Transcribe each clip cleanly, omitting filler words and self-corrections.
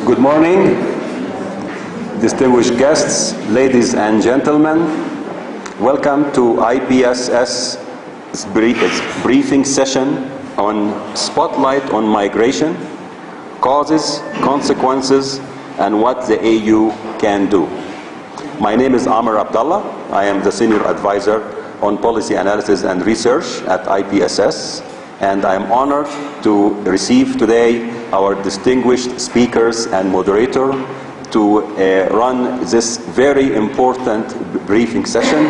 Good morning, distinguished guests, ladies and gentlemen. Welcome to IPSS's briefing session on Spotlight on Migration, Causes, Consequences, and what the AU can do. My name is Amr Abdallah. I am the Senior Advisor on Policy Analysis and Research at IPSS, and I am honored to receive today our distinguished speakers and moderator to run this very important briefing session.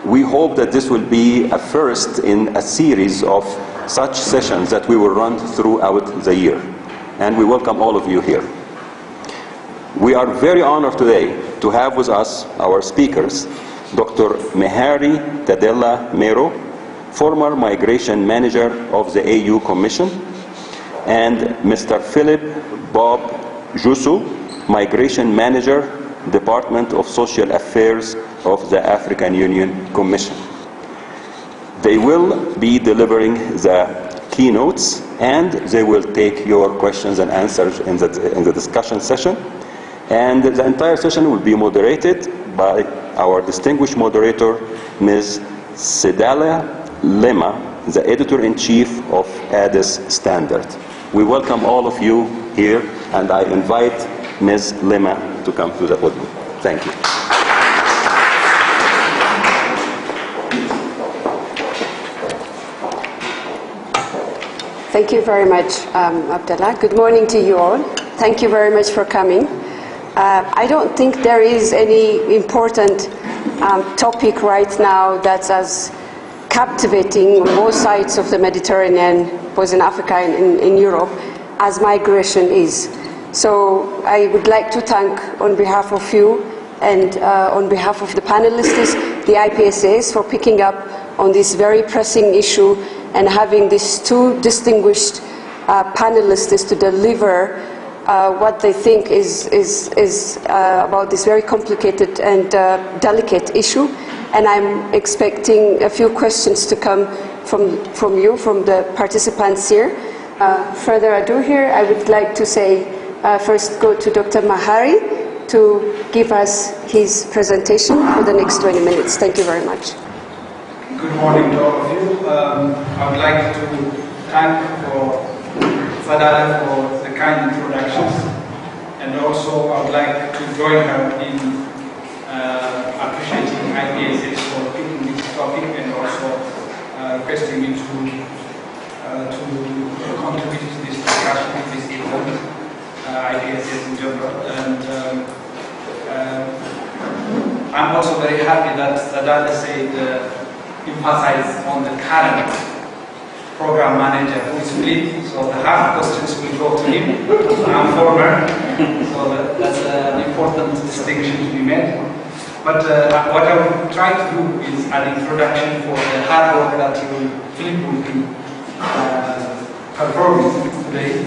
We hope that this will be a first in a series of such sessions that we will run throughout the year. And we welcome all of you here. We are very honored today to have with us our speakers, Dr. Mehari Tadella Mero, former Migration Manager of the AU Commission, and Mr. Philip Bob Jusso, Migration Manager, Department of Social Affairs of the African Union Commission. They will be delivering the keynotes, and they will take your questions and answers in the discussion session. And the entire session will be moderated by our distinguished moderator, Ms. Sedalia Lema, the Editor-in-Chief of Addis Standard. We welcome all of you here, and I invite Ms. Lema to come to the podium. Thank you. Thank you very much, Abdallah. Good morning to you all. Thank you very much for coming. I don't think there is any important topic right now that's as captivating on both sides of the Mediterranean, both in Africa and in Europe, as migration is. So I would like to thank, on behalf of you and on behalf of the panelists, the IPSS, for picking up on this very pressing issue and having these two distinguished panelists to deliver what they think is about this very complicated and delicate issue. And I'm expecting a few questions to come from you, from the participants here. Further ado here, I would like to say, first go to Dr. Mehari to give us his presentation for the next 20 minutes. Thank you very much. Good morning to all of you. I would like to thank Fadala for the kind introductions, and also I would like to join her in appreciating IPSS for picking this topic and also requesting me to contribute to this discussion with this event, IPSS in general. And I'm also very happy that Sadala said emphasize on the current program manager who is Philip, so the hard questions will go to him. I'm former, so that's an important distinction to be made. But what I will try to do is an introduction for the hard work that Philip will be performing today.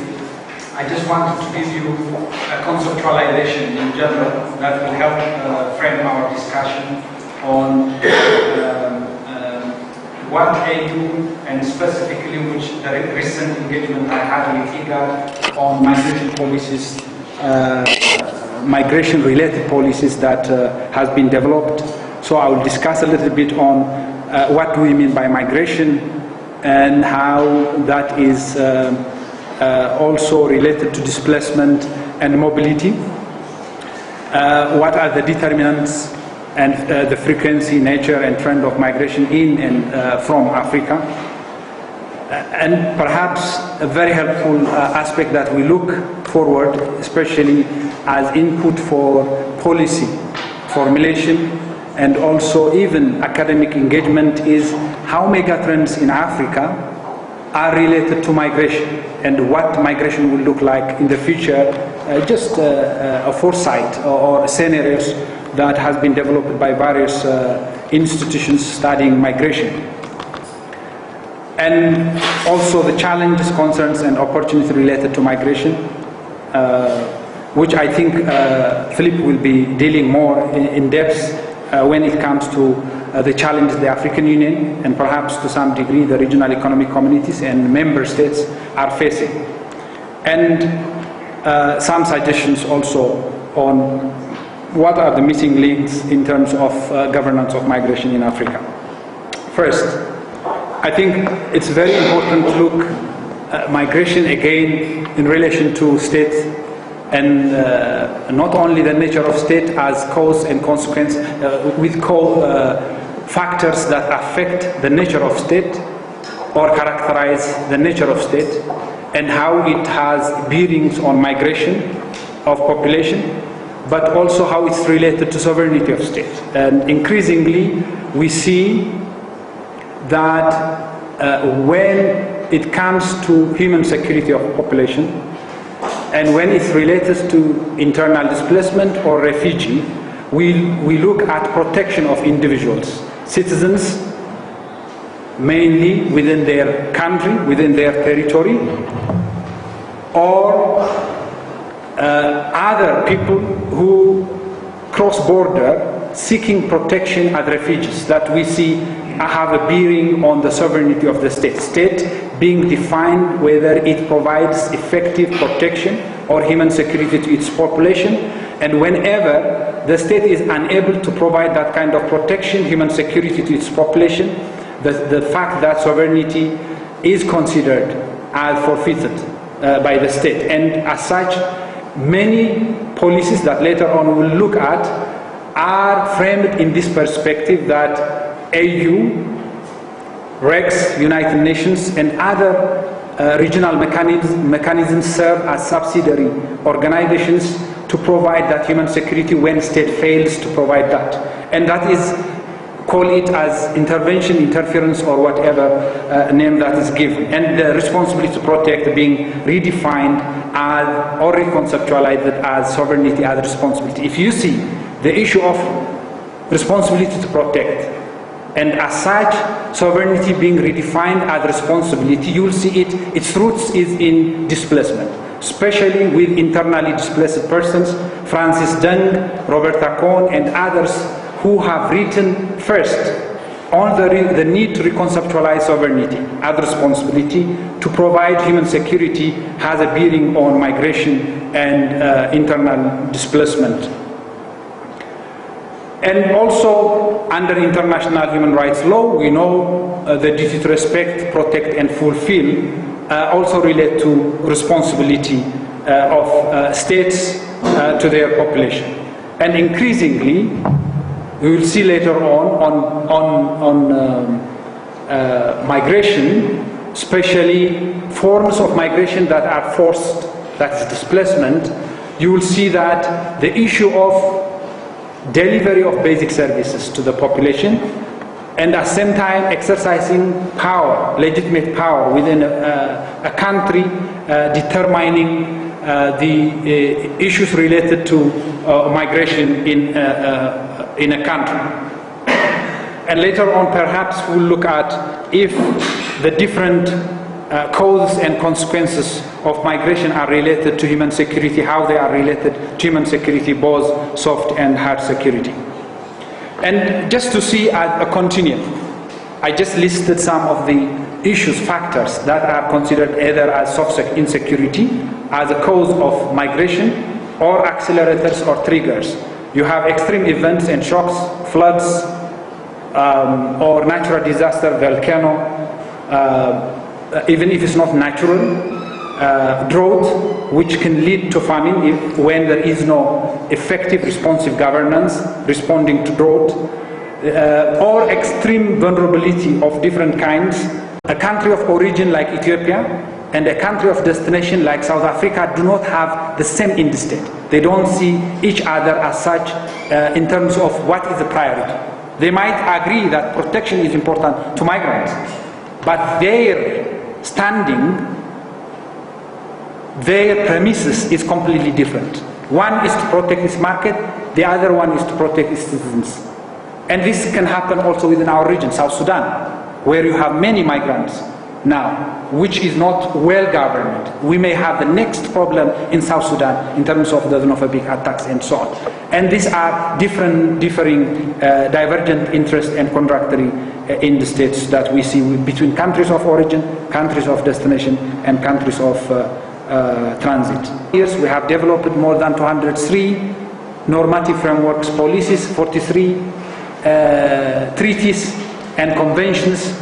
I just wanted to give you a conceptualization in general that will help frame our discussion on what AU and specifically which the recent engagement I had with IGAD on migration policies, migration-related policies that has been developed. So I will discuss a little bit on what do we mean by migration and how that is also related to displacement and mobility. What are the determinants and the frequency, nature, and trend of migration in and from Africa. And perhaps a very helpful aspect that we look forward, especially as input for policy formulation and also even academic engagement, is how megatrends in Africa are related to migration and what migration will look like in the future, just a foresight or scenarios that has been developed by various institutions studying migration. And also the challenges, concerns, and opportunities related to migration, which I think Philip will be dealing more in depth when it comes to the challenges the African Union and perhaps to some degree the regional economic communities and member states are facing. And some suggestions also on what are the missing links in terms of governance of migration in Africa. First, I think it's very important to look at migration again in relation to state, and not only the nature of state as cause and consequence, with factors that affect the nature of state or characterize the nature of state, and how it has bearings on migration of population, but also how it's related to sovereignty of state. And increasingly, we see that when it comes to human security of population, and when it's related to internal displacement or refugee, we look at protection of individuals, citizens, mainly within their country, within their territory, or other people who cross border seeking protection as refugees, that we see have a bearing on the sovereignty of the state. State being defined whether it provides effective protection or human security to its population, and whenever the state is unable to provide that kind of protection, human security to its population, the fact that sovereignty is considered as forfeited by the state. And as such, many policies that later on we'll look at are framed in this perspective that AU, REX, United Nations, and other regional mechanisms serve as subsidiary organizations to provide that human security when state fails to provide that. And that is, call it as intervention, interference, or whatever name that is given. And the responsibility to protect being redefined as, or reconceptualized as sovereignty as responsibility. If you see the issue of responsibility to protect, and as such, sovereignty being redefined as responsibility, you will see its roots is in displacement, especially with internally displaced persons. Francis Deng, Roberta Cohn, and others who have written first on the need to reconceptualize sovereignty as responsibility to provide human security has a bearing on migration and internal displacement. And also, under international human rights law, we know the duty to respect, protect, and fulfill also relate to responsibility of states to their population. And increasingly, we will see later on migration, especially forms of migration that are forced, that is displacement, you will see that the issue of delivery of basic services to the population, and at the same time exercising power, legitimate power within a country, determining the issues related to migration in a country. And later on perhaps we'll look at if the different causes and consequences of migration are related to human security, how they are related to human security, both soft and hard security. And just to see a continuum, I just listed some of the issues, factors that are considered either as soft insecurity, as a cause of migration, or accelerators or triggers. You have extreme events and shocks, floods, or natural disaster, volcano, even if it's not natural, drought, which can lead to famine when there is no effective responsive governance responding to drought, or extreme vulnerability of different kinds. A country of origin like Ethiopia and a country of destination like South Africa do not have the same end state. They don't see each other as such in terms of what is the priority. They might agree that protection is important to migrants, but their standing, their premises is completely different. One is to protect its market, the other one is to protect its citizens. And this can happen also within our region, South Sudan, where you have many migrants now, which is not well governed. We may have the next problem in South Sudan in terms of the xenophobic attacks and so on. And these are differing, divergent interests and contradictory in the states that we see between countries of origin, countries of destination, and countries of transit. Years we have developed more than 203 normative frameworks, policies, 43 treaties and conventions.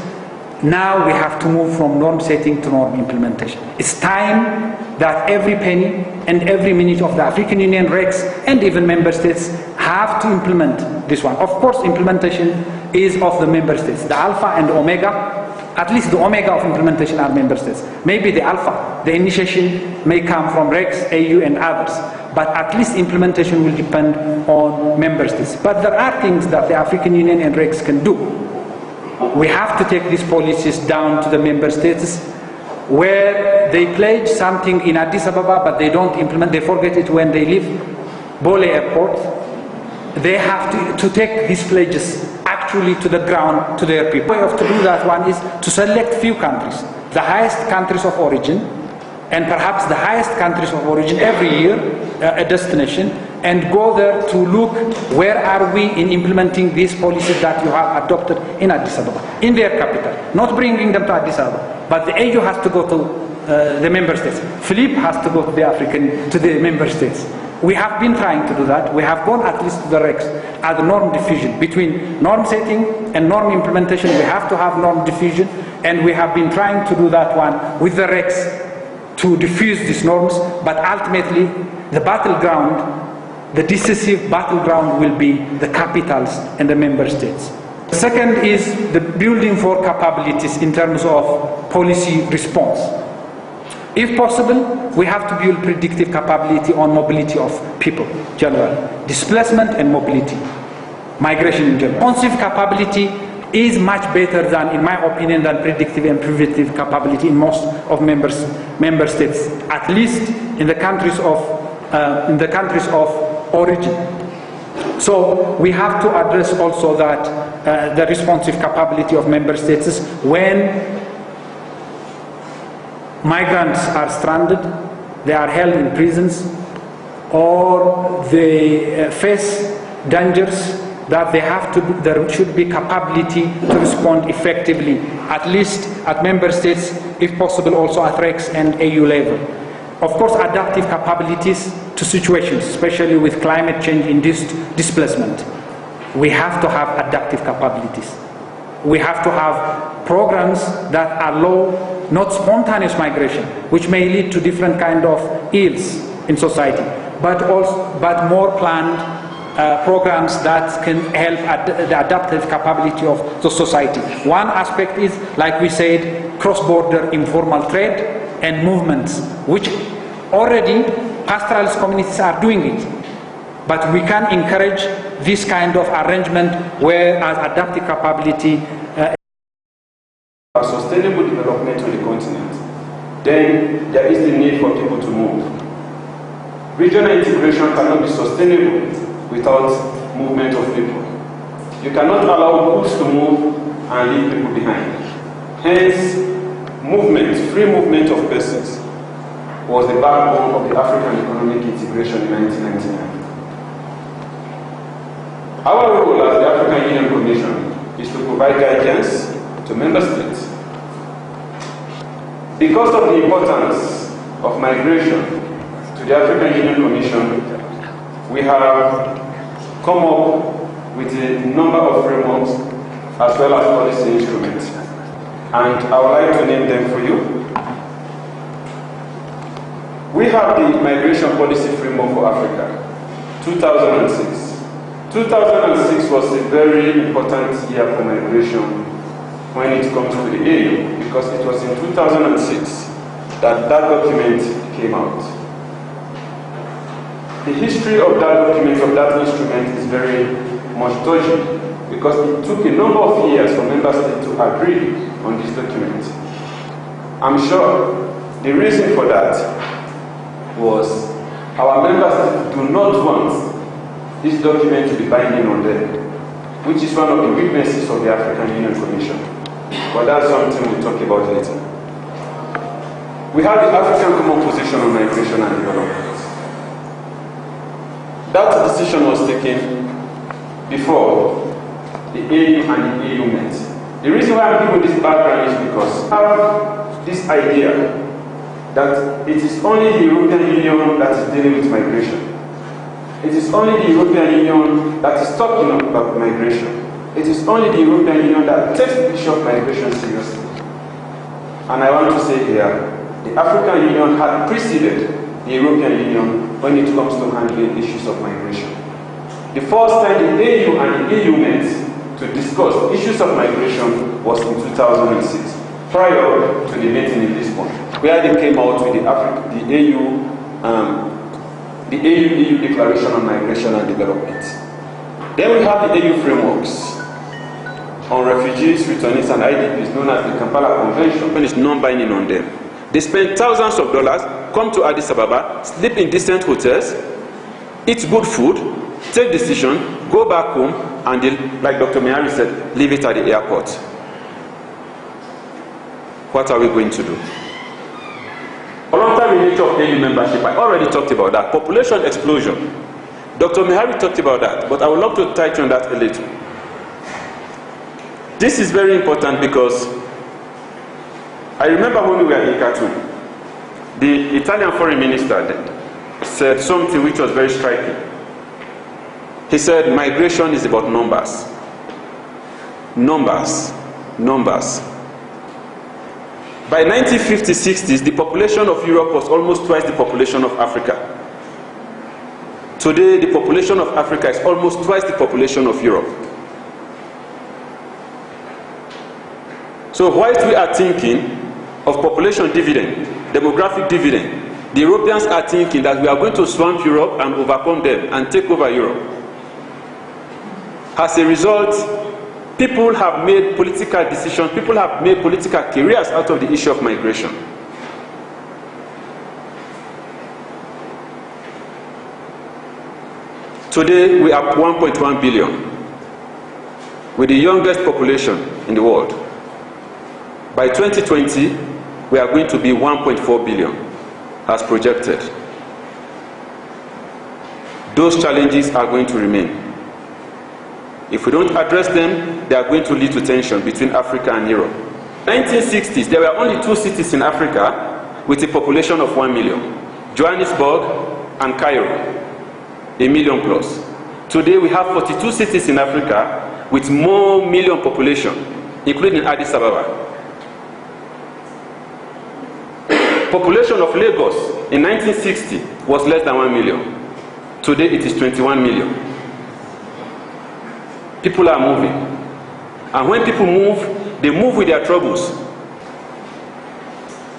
Now we have to move from norm setting to norm implementation. It's time that every penny and every minute of the African Union regs and even member states have to implement this one. Of course, implementation is of the member states. The alpha and omega, at least the omega of implementation are member states. Maybe the alpha, the initiation may come from regs, AU and others, but at least implementation will depend on member states. But there are things that the African Union and regs can do. We have to take these policies down to the member states where they pledge something in Addis Ababa but they don't implement, they forget it when they leave Bole Airport. They have to take these pledges actually to the ground, to their people. The way of to do that one is to select few countries, the highest countries of origin, and perhaps the highest countries of origin every year, a destination, and go there to look where are we in implementing these policies that you have adopted in Addis Ababa, in their capital, not bringing them to Addis Ababa, but the AU has to go to the member states. Philippe has to go to the member states. We have been trying to do that. We have gone at least to the regs at the norm diffusion. Between norm setting and norm implementation, we have to have norm diffusion, and we have been trying to do that one with the regs to diffuse these norms, but ultimately the battleground, the decisive battleground will be the capitals and the member states. The second is the building for capabilities in terms of policy response. If possible, we have to build predictive capability on mobility of people, generally, displacement and mobility, migration in general. Responsive capability is much better than, in my opinion, than predictive and preventive capability in most of member states, at least in the countries of origin. So we have to address also that the responsive capability of member states when migrants are stranded, they are held in prisons, or they face dangers that they have to, there should be capability to respond effectively, at least at member states, if possible also at regs and AU level. Of course, adaptive capabilities to situations, especially with climate change induced displacement. We have to have adaptive capabilities. We have to have programs that allow not spontaneous migration, which may lead to different kind of ills in society, but more planned programs that can help the adaptive capability of the society. One aspect is, like we said, cross-border informal trade and movements, which already pastoralist communities are doing it. But we can encourage this kind of arrangement where adaptive capability sustainable development on the continent, then there is the need for people to move. Regional integration cannot be sustainable without movement of people. You cannot allow goods to move and leave people behind. Hence, movement, free movement of persons, was the backbone of the African economic integration in 1999. Our role as the African Union Commission is to provide guidance to member states. Because of the importance of migration to the African Union Commission, we have come up with a number of frameworks as well as policy instruments. And I would like to name them for you. We have the Migration Policy Framework for Africa, 2006. 2006 was a very important year for migration when it comes to the AU, because it was in 2006 that document came out. The history of that document, of that instrument, is very much dodgy, because it took a number of years for member states to agree on this document. I'm sure the reason for that was our member states do not want this document to be binding on them, which is one of the weaknesses of the African Union Commission. But that's something we'll talk about later. We have the African Common Position on Migration and Development. That decision was taken before the AU and the EU met. The reason why I'm giving this background is because I have this idea that it is only the European Union that is dealing with migration. It is only the European Union that is talking about migration. It is only the European Union that takes the issue of migration seriously. And I want to say here, the African Union had preceded the European Union when it comes to handling issues of migration. The first time the AU and the EU met to discuss issues of migration was in 2006, prior to the meeting in Lisbon, where they came out with the AU Declaration on Migration and Development. Then we have the AU frameworks on refugees, returnees, and IDPs, known as the Kampala Convention, when it's non-binding on them. They spend thousands of dollars, come to Addis Ababa, sleep in decent hotels, eat good food, take decision, go back home, and they, like Dr. Mihari said, leave it at the airport. What are we going to do? Voluntary nature of AU membership, I already talked about that. Population explosion. Dr. Mihari talked about that, but I would love to touch on that a little. This is very important because I remember when we were in Khartoum, the Italian foreign minister said something which was very striking. He said, migration is about numbers. Numbers. Numbers. By 1950s, the population of Europe was almost twice the population of Africa. Today, the population of Africa is almost twice the population of Europe. So whilst we are thinking of population dividend, demographic dividend, the Europeans are thinking that we are going to swamp Europe and overcome them and take over Europe. As a result, people have made political decisions, people have made political careers out of the issue of migration. Today, we are 1.1 billion, with the youngest population in the world. By 2020, we are going to be 1.4 billion, as projected. Those challenges are going to remain. If we don't address them, they are going to lead to tension between Africa and Europe. In the 1960s, there were only 2 cities in Africa with a population of 1 million, Johannesburg and Cairo, 1 million plus. Today we have 42 cities in Africa with more million population, including Addis Ababa. Population of Lagos in 1960 was less than 1 million. Today it is 21 million. People are moving. And when people move, they move with their troubles.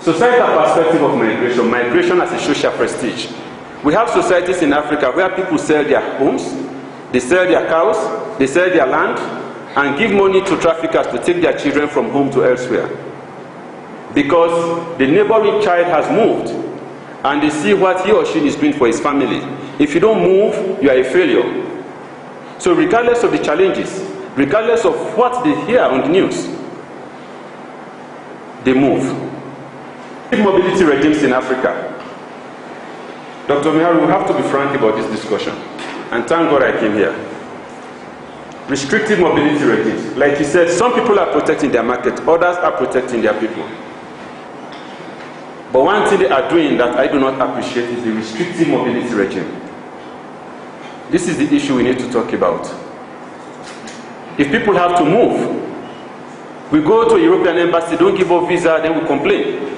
Societal perspective of migration, migration as a social prestige. We have societies in Africa where people sell their homes, they sell their cows, they sell their land, and give money to traffickers to take their children from home to elsewhere. Because the neighboring child has moved, and they see what he or she is doing for his family. If you don't move, you are a failure. So regardless of the challenges, regardless of what they hear on the news, they move. Mobility regimes in Africa. Dr. Mihari, we have to be frank about this discussion. And thank God I came here. Restrictive mobility regimes. Like you said, some people are protecting their market, others are protecting their people. But one thing they are doing that I do not appreciate is the restrictive mobility regime. This is the issue we need to talk about. If people have to move, we go to a European embassy, don't give us visa, then we complain.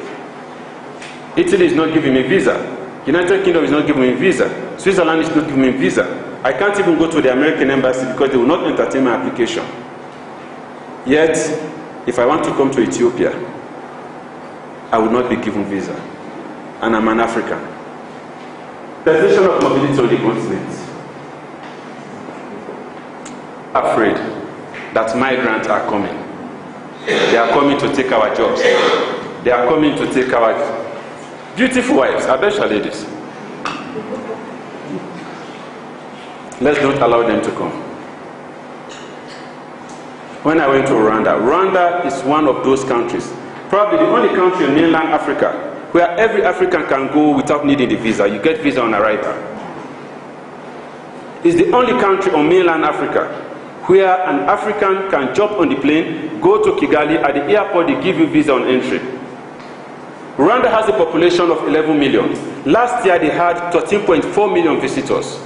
Italy is not giving me visa. United Kingdom is not giving me visa. Switzerland is not giving me visa. I can't even go to the American embassy because they will not entertain my application. Yet, if I want to come to Ethiopia, I would not be given visa. And I'm an African. Cessation of mobility on the continent. Afraid that migrants are coming. They are coming to take our jobs. They are coming to take our beautiful wives, Abesha ladies. Let's not allow them to come. When I went to Rwanda, Rwanda is one of those countries, probably the only country in mainland Africa where every African can go without needing the visa. You get visa on arrival. It's the only country on mainland Africa where an African can jump on the plane, go to Kigali, at the airport they give you visa on entry. Rwanda has a population of 11 million. Last year they had 13.4 million visitors.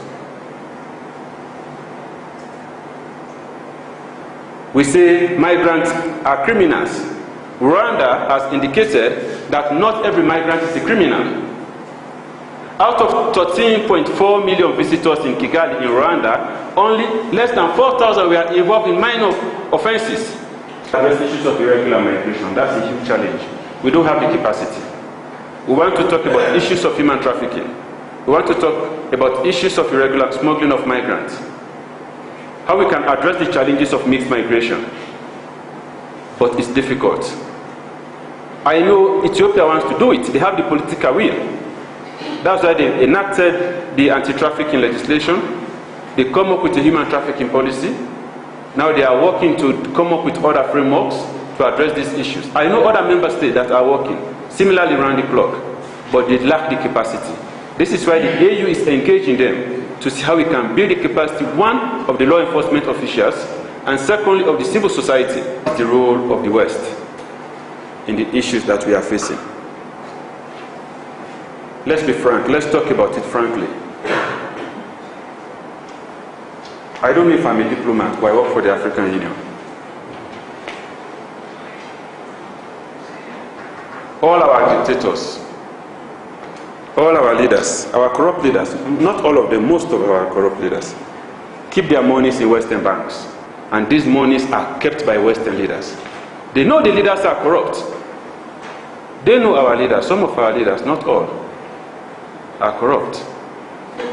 We say migrants are criminals. Rwanda has indicated that not every migrant is a criminal. Out of 13.4 million visitors in Kigali in Rwanda, only less than 4,000 were involved in minor offenses. Address issues of irregular migration, that's a huge challenge. We don't have the capacity. We want to talk about issues of human trafficking. We want to talk about issues of irregular smuggling of migrants. How we can address the challenges of mixed migration. But it's difficult. I know Ethiopia wants to do it. They have the political will. That's why they enacted the anti-trafficking legislation. They come up with a human trafficking policy. Now they are working to come up with other frameworks to address these issues. I know other member states that are working similarly around the clock, but they lack the capacity. This is why the AU is engaging them to see how we can build the capacity, one, of the law enforcement officials, and secondly, of the civil society. The role of the West in the issues that we are facing. Let's be frank, let's talk about it frankly. I don't know if I'm a diplomat, but I work for the African Union. All our dictators, all our leaders, our corrupt leaders, not all of them, most of our corrupt leaders, keep their monies in Western banks. And these monies are kept by Western leaders. They know the leaders are corrupt. They know our leaders, some of our leaders, not all, are corrupt.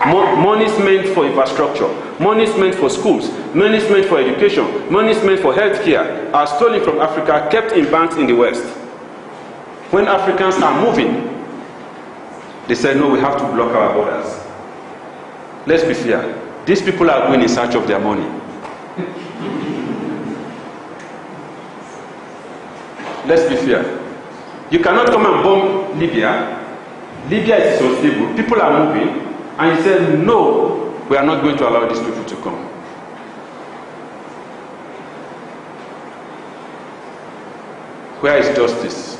Money is meant for infrastructure, money is meant for schools, money is meant for education, money is meant for healthcare, are stolen from Africa, kept in banks in the West. When Africans are moving, they say, no, we have to block our borders. Let's be fair. These people are going in search of their money. Let's be fair. You cannot come and bomb Libya. Libya is so stable. People are moving. And you say, no, we are not going to allow these people to come. Where is justice?